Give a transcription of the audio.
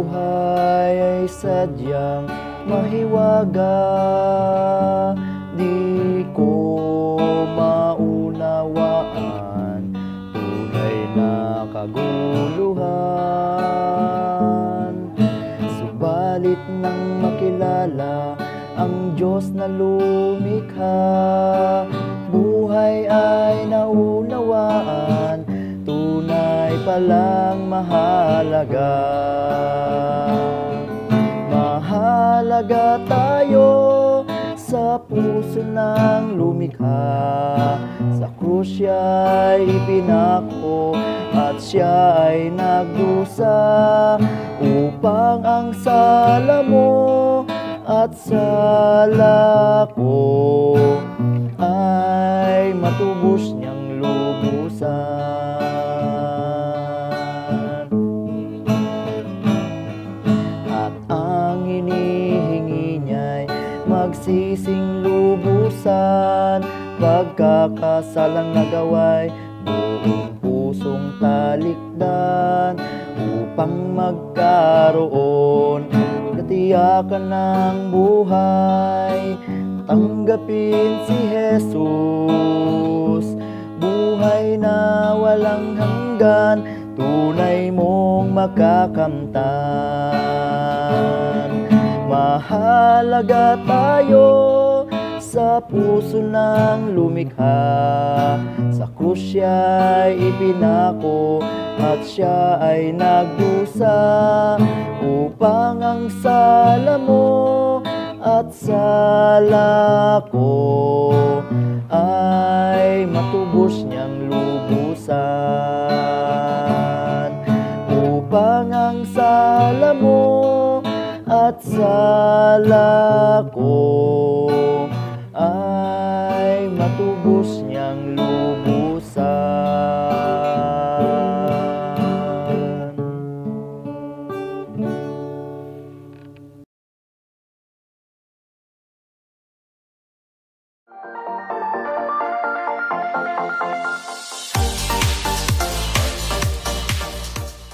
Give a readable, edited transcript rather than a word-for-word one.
buhay ay sadyang mahiwaga. Di ko maunawaan tunay na kaguluhan. Subalit nang makilala ang Diyos na lumikha, buhay ay naunawaan, tunay palang mahalaga. Mahalaga tayo sa puso ng lumikha, sa krus siya'y ipinako at siya ay nagdusa, upang ang sala mo at sala ko ay matubos niyang lubusan. At ang hinihingi niya'y magsising lubusan, pagkakasalang nagawa'y buong pusong talikdan, upang magkaroon katiyakan ng buhay. Tanggapin si Jesus, buhay na walang hanggan, tunay mong makakamtan. Mahalaga tayo sa puso ng lumikha, sa krus siya'y ipinako at siya ay nagdusa, upang ang sala mo at sala ko ay matubos niyang lubusan. Upang ang sala mo at sala